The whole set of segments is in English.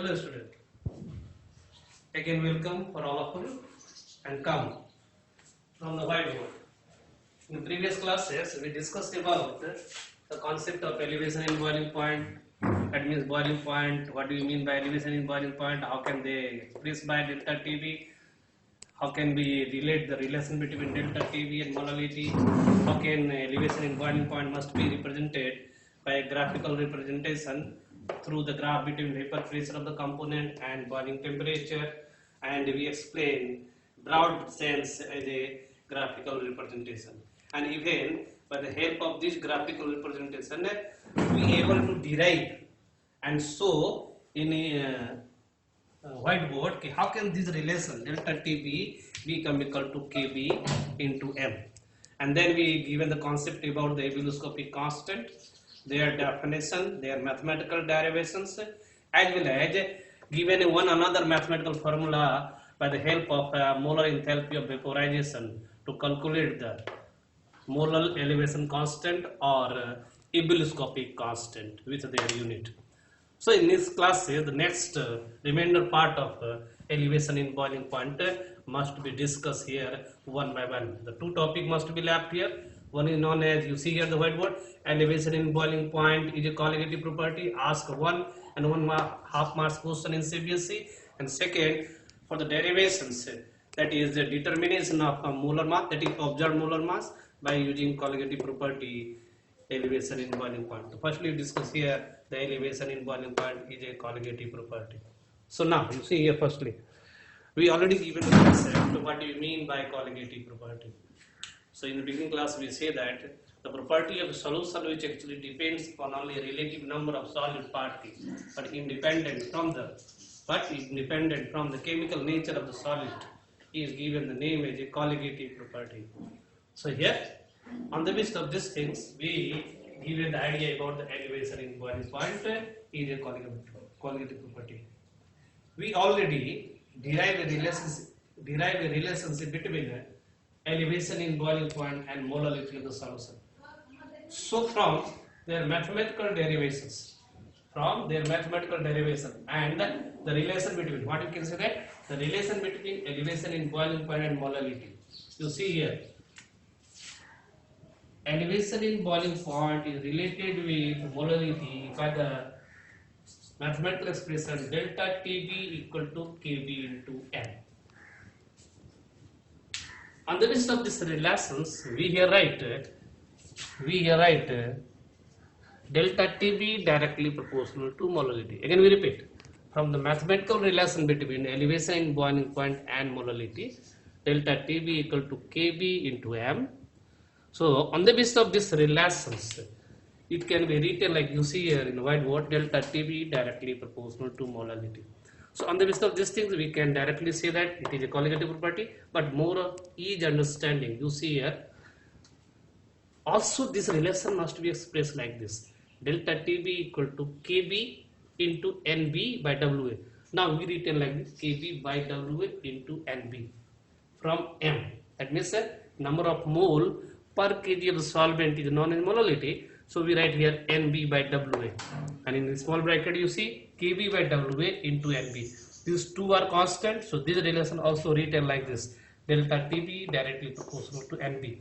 Hello student. Again welcome for all of you and come from the whiteboard. In the previous classes we discussed about the concept of elevation in boiling point. That means boiling point. What do you mean by elevation in boiling point? How can they express by delta TB? How can we relate the relation between delta TB and molality? How can elevation in boiling point must be represented by a graphical representation through the graph between vapor pressure of the component and boiling temperature, and we explain broad sense as a graphical representation, and even by the help of this graphical representation we able to derive and show in a whiteboard how can this relation delta TB become equal to KB into M, and then we given the concept about the ebullioscopic constant, their definition, their mathematical derivations, as well as given one another mathematical formula by the help of molar enthalpy of vaporization to calculate the molar elevation constant or ebullioscopic constant with their unit. So in this class, the next remainder part of elevation in boiling point must be discussed here one by one. The two topics must be left here. One is known as, you see here the whiteboard, elevation in boiling point is a colligative property. Ask 1.5 marks question in CBSE. And second, for the derivations, that is the determination of molar mass, that is observed molar mass by using colligative property, elevation in boiling point. So firstly, we discuss here the elevation in boiling point is a colligative property. So now you see here firstly, we already given the concept. What do you mean by colligative property? So in the beginning class we say that the property of a solution which actually depends upon only a relative number of solid particles, but independent from the chemical nature of the solid is given the name as a colligative property. So here on the basis of these things we given the idea about the elevation in boiling point is a colligative property. We already derive a relationship between elevation in boiling point and molality of the solution. So from their mathematical derivations and the relation between, what you can say that the relation between elevation in boiling point and molality. You see here, elevation in boiling point is related with molality by the mathematical expression delta TB equal to KB into M. On the basis of these relations, we here write delta TB directly proportional to molality. Again we repeat, from the mathematical relation between elevation in boiling point and molality, delta TB equal to KB into M. So on the basis of these relations, it can be written like you see here in whiteboard, delta TB directly proportional to molality. So on the basis of these things, we can directly say that it is a colligative property, but more each understanding, you see here. Also this relation must be expressed like this, delta TB equal to KB into NB by WA. Now we written like this, KB by WA into NB from M. That means number of mole per kg of the solvent is known as molality. So we write here NB by WA, and in the small bracket you see KB by WA into NB. These two are constant, so this relation also written like this, delta TB directly proportional to NB.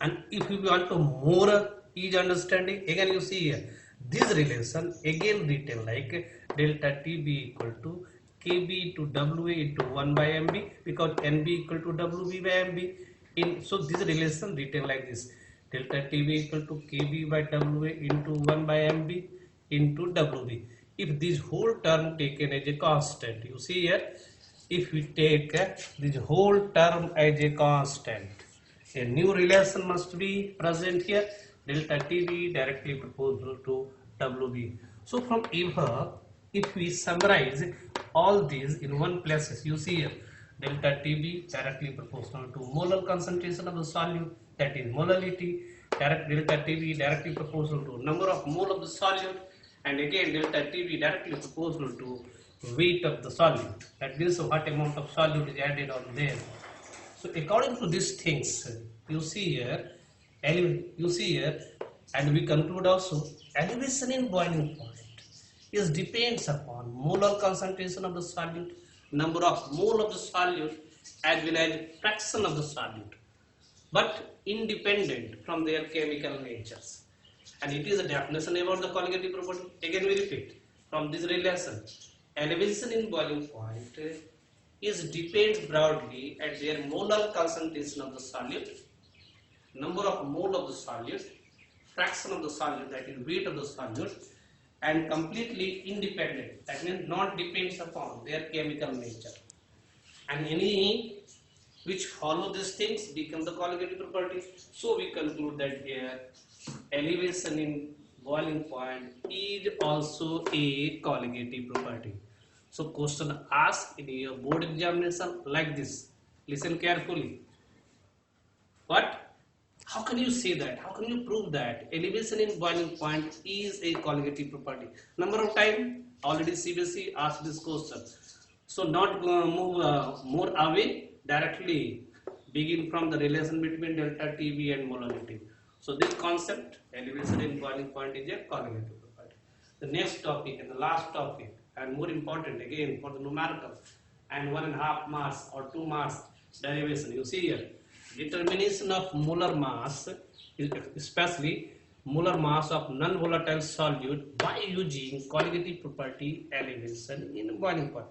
And if you want to more each understanding, again you see here this relation again written like delta TB equal to KB to WA into 1 by MB, because NB equal to WB by MB. So this relation written like this, delta TB equal to KB by WA into 1 by MB into WB. If this whole term taken as a constant, you see here, if we take this whole term as a constant, a new relation must be present here, delta TB directly proportional to WB. So from here, if we summarize all these in one place, you see here, delta TB directly proportional to molar concentration of the solute, that is molality. Delta TB directly proportional to number of mole of the solute, and again delta TB directly proportional to weight of the solute. That means what amount of solute is added on there. So according to these things, you see here, and we conclude also elevation in boiling point is depends upon molar concentration of the solute, number of mole of the solute, as well as fraction of the solute, but independent from their chemical natures. And it is a definition about the colligative property. Again we repeat, from this relation, elevation in boiling point is depends broadly at their molar concentration of the solute, number of mole of the solute, fraction of the solute, that is weight of the solute, and completely independent, that means not depends upon their chemical nature. And any which follow these things become the colligative property. So we conclude that here elevation in boiling point is also a colligative property. So question asked in your board examination like this. Listen carefully. What? How can you say that? How can you prove that elevation in boiling point is a colligative property? Number of time already CBSE asked this question. So not move more away, directly begin from the relation between delta TB and molarity. So this concept, elevation in boiling point, is a colligative property. The next topic and the last topic, and more important again for the numerical and 1.5 marks or 2 marks derivation. You see here, determination of molar mass, especially molar mass of non-volatile solute by using colligative property elevation in boiling point.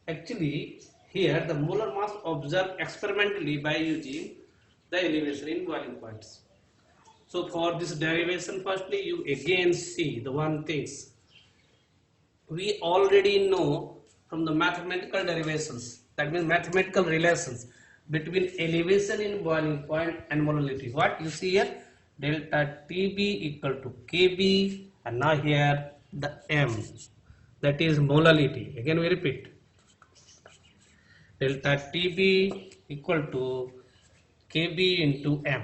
Actually, here the molar mass observed experimentally by using the elevation in boiling points. So for this derivation, firstly you again see the one things we already know from the mathematical derivations, that means mathematical relations between elevation in boiling point and molality. What you see here, delta TB equal to KB, and now here the M, that is molality. Again we repeat, delta TB equal to KB into M.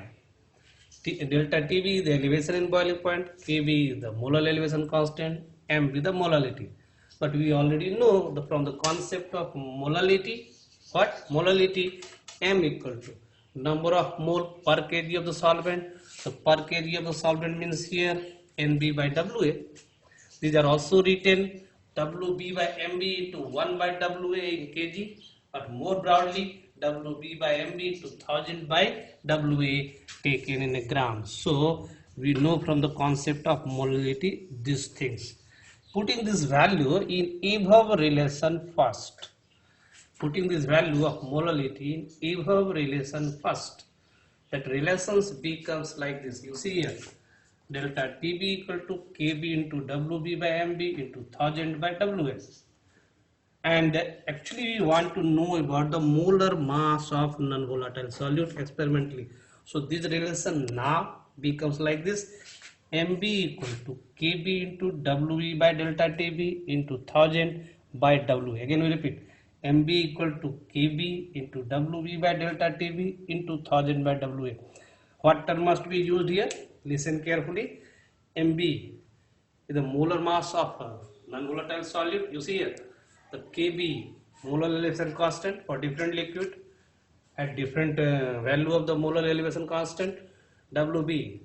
Delta TB is the elevation in boiling point, KB is the molar elevation constant, M is the molality. But we already know from the concept of molality, what? Molality, M equal to number of mole per kg of the solvent. So per kg of the solvent means here NB by WA. These are also written WB by MB into 1 by WA in kg, but more broadly WB by MB into 1000 by WA taken in a gram. So we know from the concept of molality these things. Putting this value in above relation first. Putting this value of molality in above relation first. That relations becomes like this. You see here, delta TB equal to KB into WB by MB into 1000 by WA. And actually we want to know about the molar mass of non-volatile solute experimentally. So this relation now becomes like this, MB equal to KB into WB by delta TB into 1000 by WA. Again we repeat, MB equal to KB into WB by delta TB into 1000 by WA. What term must be used here? Listen carefully. MB is the molar mass of non-volatile solute. You see here, the KB molar elevation constant for different liquid at different value of the molar elevation constant. WB,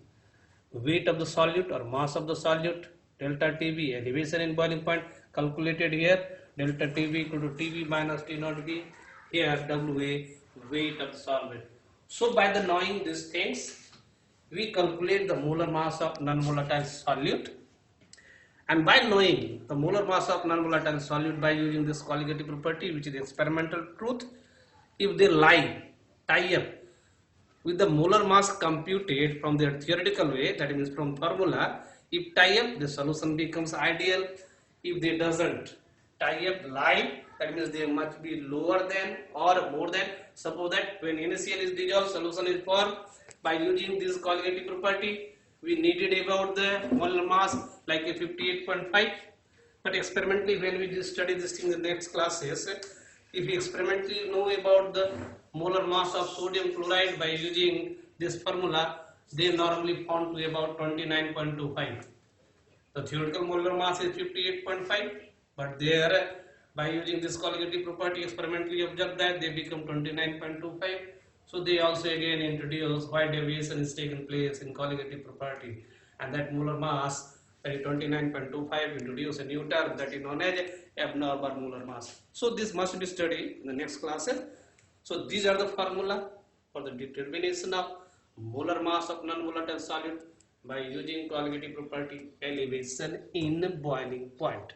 weight of the solute or mass of the solute. Delta TB, elevation in boiling point, calculated here. Delta TB equal to TB minus T naught B. Here WA, weight of the solvent. So by the knowing these things, we calculate the molar mass of non-volatile solute. And by knowing the molar mass of non-volatile solute by using this colligative property, which is experimental truth, if they tie up with the molar mass computed from their theoretical way, that means from formula, if tie up, the solution becomes ideal. If they doesn't tie up that means they must be lower than or more than. Suppose that when NaCl is dissolved, solution is formed. By using this colligative property, we needed about the molar mass like a 58.5. But experimentally, when we study this thing in the next classes, if we experimentally know about the molar mass of sodium chloride by using this formula, they normally found to about 29.25. The theoretical molar mass is 58.5, but there by using this colligative property experimentally observed that they become 29.25. So they also again introduce why deviation is taken place in colligative property, and that molar mass that is 29.25, we introduce a new term that is known as abnormal molar mass. So this must be studied in the next classes. So these are the formula for the determination of molar mass of non-volatile solid by using qualitative property elevation in boiling point.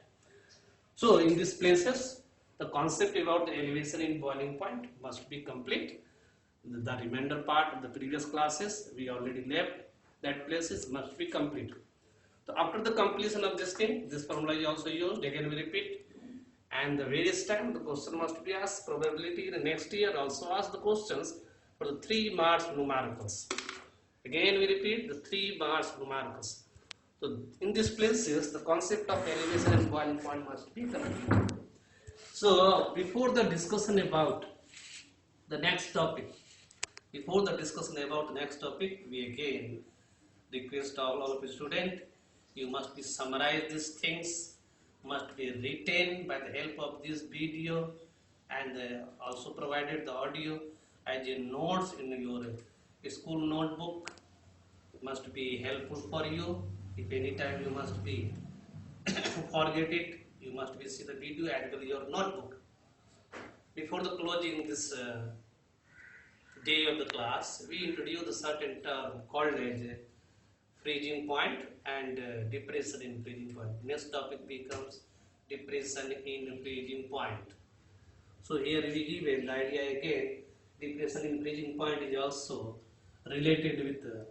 So in these places, the concept about the elevation in boiling point must be complete. The remainder part of the previous classes we already left, that places must be complete. So after the completion of this thing, this formula is also used. Again we repeat, and the various time the question must be asked. Probability the next year also ask the questions for the 3 marks numericals. Again we repeat, the 3 marks numericals. So in these places the concept of elevation and boiling point must be complete. So before the discussion about the next topic, we again request all of the students, you must be summarize these things, must be written by the help of this video, and also provided the audio as a notes in your school notebook. Must be helpful for you. If any time you must be forget it, you must be see the video and do your notebook. Before the closing this day of the class, we introduce a certain term called as freezing point and depression in freezing point. Next topic becomes depression in freezing point. So here we give the idea again, depression in freezing point is also related with the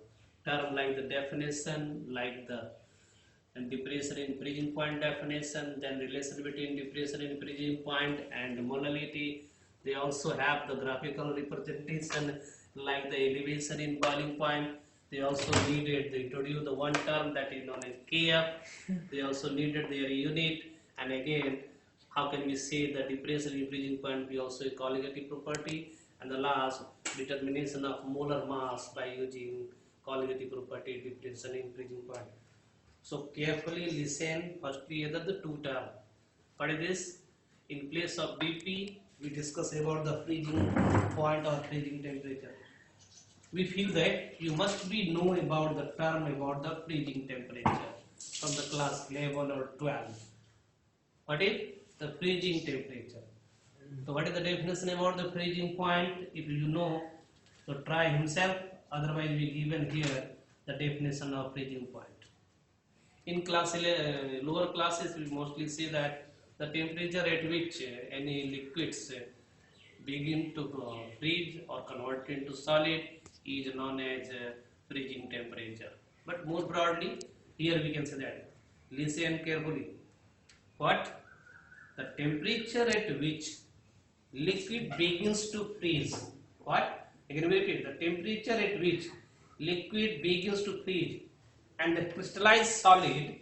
term like the definition, like the depression in freezing point definition, then relation between depression in freezing point and molality. They also have the graphical representation like the elevation in boiling point. They also needed, they introduced the one term that is known as KF. They also needed their unit, and again, how can we say the depression in freezing point? We also a colligative property, and the last determination of molar mass by using colligative property depression in freezing point. So carefully listen. Firstly, either the two term. What is this? In place of BP, we discuss about the freezing point or freezing temperature. We feel that you must be know about the term about the freezing temperature from the class 11 or 12. What is the freezing temperature? So what is the definition about the freezing point? If you know, so try himself. Otherwise, we given here the definition of freezing point. In class lower classes, we mostly see that the temperature at which any liquids begin to freeze or convert into solid is known as freezing temperature. But more broadly, here we can say that. Listen carefully. What? The temperature at which liquid begins to freeze. What? Again we repeat. The temperature at which liquid begins to freeze and the crystallized solid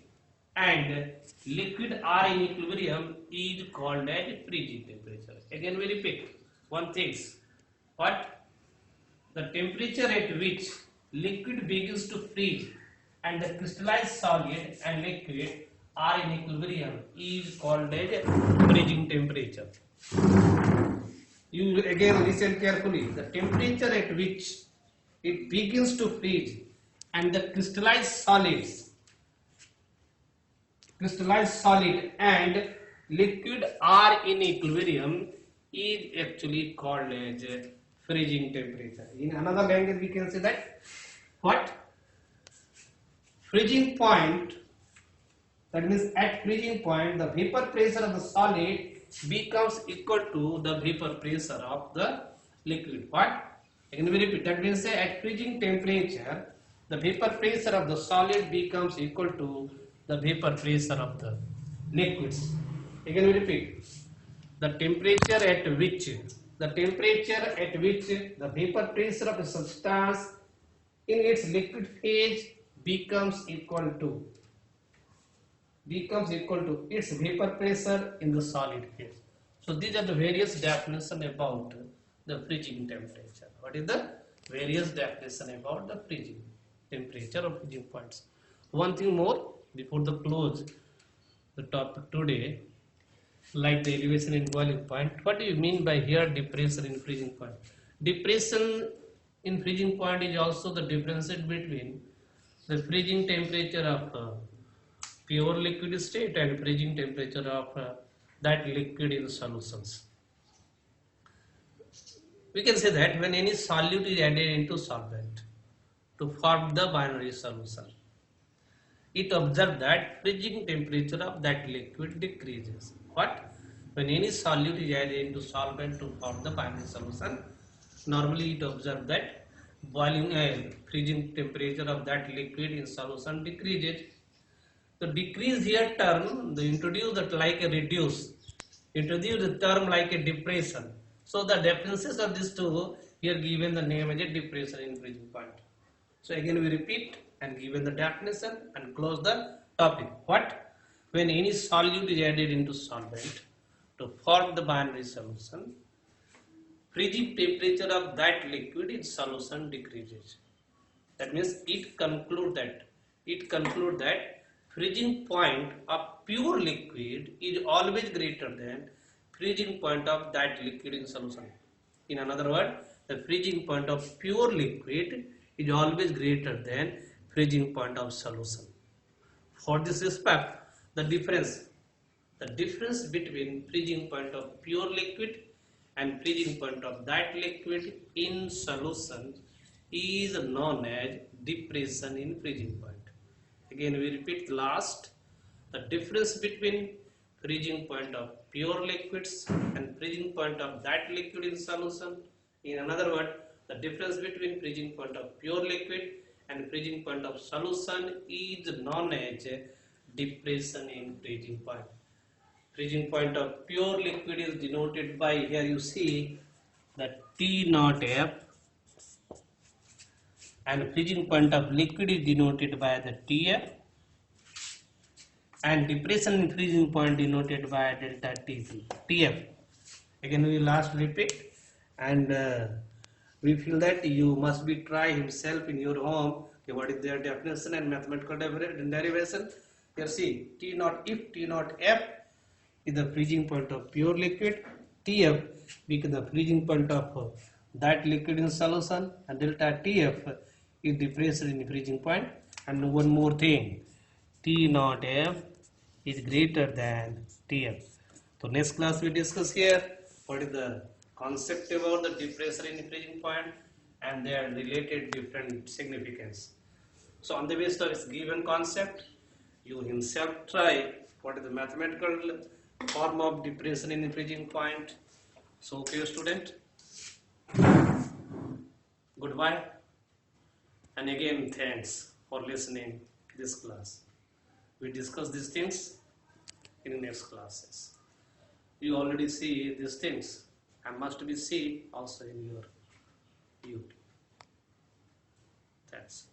and liquid are in equilibrium is called as freezing temperature. Again we repeat one thing. What? The temperature at which liquid begins to freeze and the crystallized solid and liquid are in equilibrium is called as freezing temperature. You again listen carefully. The temperature at which it begins to freeze and the crystallized solid and liquid are in equilibrium is actually called as freezing temperature. In another language we can say that what? Freezing point, that means at freezing point the vapor pressure of the solid becomes equal to the vapor pressure of the liquid. What? Again we repeat, that means at freezing temperature the vapor pressure of the solid becomes equal to the vapor pressure of the liquids. Again we repeat, the temperature at which the vapor pressure of a substance in its liquid phase becomes equal to its vapor pressure in the solid phase. So these are the various definitions about the freezing temperature. What is the various definition about the freezing temperature or freezing points? One thing more before the close the topic today, like the elevation in boiling point. What do you mean by here depression in freezing point? Depression in freezing point is also the difference between the freezing temperature of pure liquid state and freezing temperature of that liquid in solutions. We can say that when any solute is added into solvent to form the binary solution, it observed that freezing temperature of that liquid decreases. What? When any solute is added into solvent to form the binary solution, normally it observed that boiling freezing temperature of that liquid in solution decreases. The decrease here term, they introduce that like a reduce, introduce the term like a depression. So the differences of these two here given the name as a depression in freezing point. So again we repeat and given the definition and close the topic. What? When any solute is added into solvent to form the binary solution, freezing temperature of that liquid in solution decreases. That means it conclude that freezing point of pure liquid is always greater than freezing point of that liquid in solution. In another word, the freezing point of pure liquid is always greater than freezing point of solution. For this respect, the difference between freezing point of pure liquid and freezing point of that liquid in solution is known as depression in freezing point. Again we repeat last, the difference between freezing point of pure liquids and freezing point of that liquid in solution. In another word, the difference between freezing point of pure liquid and freezing point of solution is known as depression in freezing point. Freezing point of pure liquid is denoted by, here you see the T naught F, and freezing point of liquid is denoted by the TF, and depression in freezing point denoted by delta TF. Again we last repeat, and we feel that you must be try himself in your home. What is their definition and mathematical derivation? Here see, T naught, if T naught F is the freezing point of pure liquid, TF becomes the freezing point of that liquid in solution, and delta TF is depression in freezing point. And one more thing, T naught F is greater than TF. So next class we discuss here what is the concept about the depression in freezing point and their related different significance. So on the basis of this given concept, you himself try what is the mathematical form of depression in freezing point. So okay student, goodbye, and again thanks for listening this class. We discuss these things in the next classes. You already see these things and must be see also in your YouTube. Thanks.